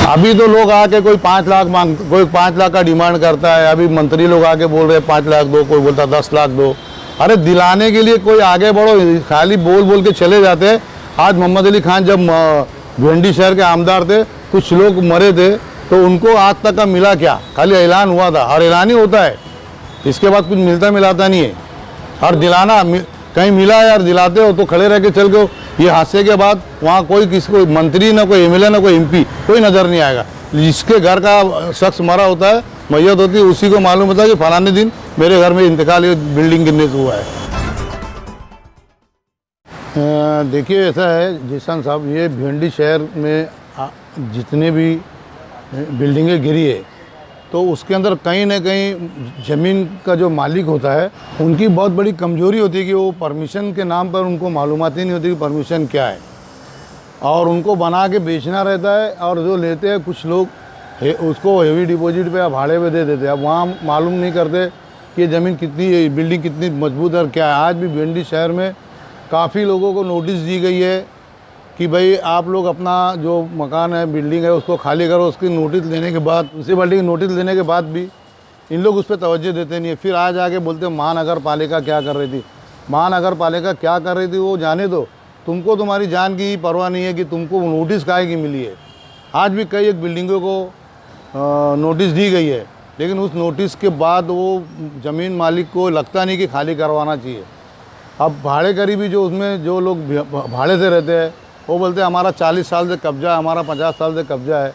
अभी तो लोग आके कोई 5 लाख मांग, कोई 5 लाख का डिमांड करता है। अभी मंत्री लोग आके बोल रहे हैं 5 लाख दो, कोई बोलता 10 लाख दो। अरे दिलाने के लिए कोई आगे बढ़ो, खाली बोल बोल के चले जाते हैं। आज मोहम्मद अली खान जब भिंडी शहर के आमदार थे, कुछ लोग मरे थे, तो उनको आज तक का मिला क्या? खाली ऐलान हुआ था, और ऐलान ही होता है, इसके बाद कुछ मिलता मिलाता नहीं है। और दिलाना कहीं मिला यार, दिलाते हो तो खड़े रह के चल गए। ये हादसे के बाद वहाँ कोई किसी को मंत्री, ना कोई एमएलए, ना कोई एमपी, कोई नज़र नहीं आएगा। जिसके घर का शख्स मरा होता है, मैयत होती है, उसी को मालूम होता है कि फलाने दिन मेरे घर में इंतकाल, ये बिल्डिंग गिरने से हुआ है। देखिए ऐसा है जिसान साहब, ये भिंडी शहर में जितने भी बिल्डिंगें गिरी है, तो उसके अंदर कहीं ना कहीं ज़मीन का जो मालिक होता है, उनकी बहुत बड़ी कमज़ोरी होती है कि वो परमिशन के नाम पर उनको मालूमात ही नहीं होती कि परमिशन क्या है, और उनको बना के बेचना रहता है। और जो लेते हैं कुछ लोग उसको हेवी डिपॉजिट पे या भाड़े पे दे देते हैं। अब वहाँ मालूम नहीं करते कि ज़मीन कितनी, बिल्डिंग कितनी मजबूत है और क्या है। आज भी भिंडी शहर में काफ़ी लोगों को नोटिस दी गई है कि भाई आप लोग अपना जो मकान है, बिल्डिंग है, उसको खाली करो। उसकी नोटिस लेने के बाद, म्यूनसिपैलिटी की नोटिस लेने के बाद भी इन लोग उस पर तवज्जो देते नहीं है। फिर आज आके बोलते महानगर पालिका क्या कर रही थी। महानगर पालिका क्या कर रही थी वो जाने दो, तुमको तुम्हारी जान की परवाह नहीं है कि तुमको नोटिस काहे की मिली है। आज भी कई एक बिल्डिंगों को नोटिस दी गई है, लेकिन उस नोटिस के बाद वो ज़मीन मालिक को लगता नहीं कि खाली करवाना चाहिए। अब भाड़े करीबी जो उसमें जो लोग भाड़े से रहते हैं, वो बोलते हैं हमारा 40 साल से कब्जा है, हमारा 50 साल से कब्जा है।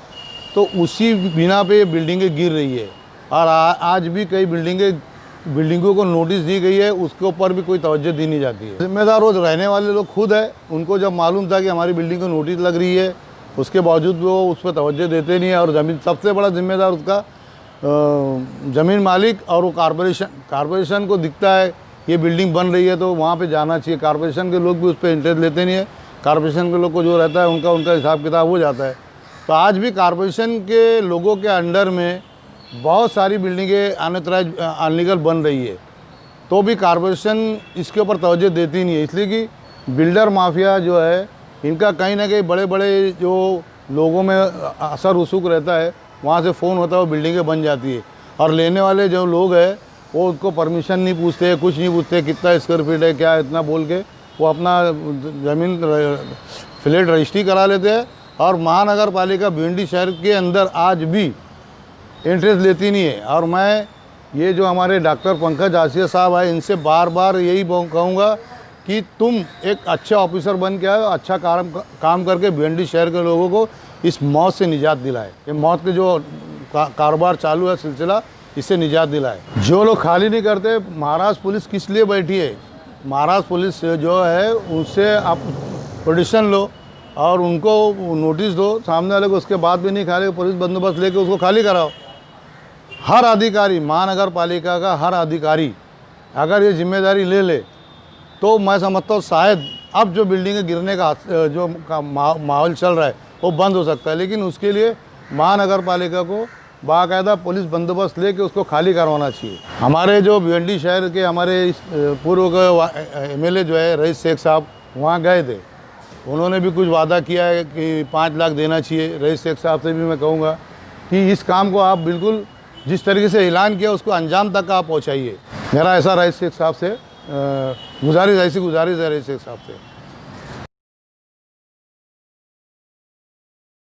तो उसी बिना पे ये बिल्डिंगें गिर रही है। और आज भी कई बिल्डिंगों को नोटिस दी गई है, उसके ऊपर भी कोई तवज्जो दी नहीं जाती है। जिम्मेदार वो रहने वाले लोग खुद है। उनको जब मालूम था कि हमारी बिल्डिंग को नोटिस लग रही है, उसके बावजूद भी वो उस पर तवज्जो देते नहीं है। और ज़मीन सबसे बड़ा जिम्मेदार उसका ज़मीन मालिक और वो कारपोरेशन को दिखता है ये बिल्डिंग बन रही है तो वहाँ पे जाना चाहिए। कारपोरेशन के लोग भी उस पर इंटरेस्ट लेते नहीं है। कारपोरेशन के लोग को जो रहता है उनका हिसाब किताब हो जाता है। तो आज भी कारपोरेशन के लोगों के अंडर में बहुत सारी बिल्डिंगें अनऑथराइज अनलीगल बन रही है, तो भी कारपोरेशन इसके ऊपर तवज्जो देती नहीं है। इसलिए कि बिल्डर माफिया जो है, इनका कहीं ना कहीं बड़े बड़े जो लोगों में असर उसुक रहता है, वहाँ से फ़ोन होता है, वो बिल्डिंगें बन जाती है। और लेने वाले जो लोग हैं वो उसको परमिशन नहीं पूछते, कुछ नहीं पूछते, कितना स्क्वायर फीट है क्या, इतना बोल के वो अपना ज़मीन फ्लैट रजिस्ट्री करा लेते हैं। और महानगर पालिका भिंडी शहर के अंदर आज भी इंटरेस्ट लेती नहीं है। और मैं ये जो हमारे डॉक्टर पंकज आसिया साहब है, इनसे बार बार यही कहूँगा कि तुम एक अच्छे ऑफिसर बन के आओ, अच्छा काम करके भिंडी शहर के लोगों को इस मौत से निजात दिलाए। ये मौत के जो कारोबार चालू है सिलसिला, इससे निजात दिलाए। जो लोग खाली नहीं करते, महाराष्ट्र पुलिस किस लिए बैठी है? महाराष्ट्र पुलिस जो है उनसे आप प्रोटेक्शन लो और उनको नोटिस दो सामने वाले को, उसके बाद भी नहीं खाली, पुलिस बंदोबस्त लेके उसको खाली कराओ। हर अधिकारी, महानगर पालिका का हर अधिकारी अगर ये जिम्मेदारी ले ले तो मैं समझता हूँ शायद अब जो बिल्डिंगें गिरने का जो माहौल चल रहा है वो बंद हो सकता है। लेकिन उसके लिए महानगर पालिका को बाकायदा पुलिस बंदोबस्त लेके उसको खाली करवाना चाहिए। हमारे जो भिंडी शहर के हमारे पूर्व एमएलए जो है रईस शेख साहब, वहाँ गए थे, उन्होंने भी कुछ वादा किया है कि 5 लाख देना चाहिए। रईस शेख साहब से भी मैं कहूँगा कि इस काम को आप बिल्कुल जिस तरीके से ऐलान किया उसको अंजाम तक आप पहुँचाइए। मेरा ऐसा रईस शेख साहब से गुजारिश है रईस शेख साहब से।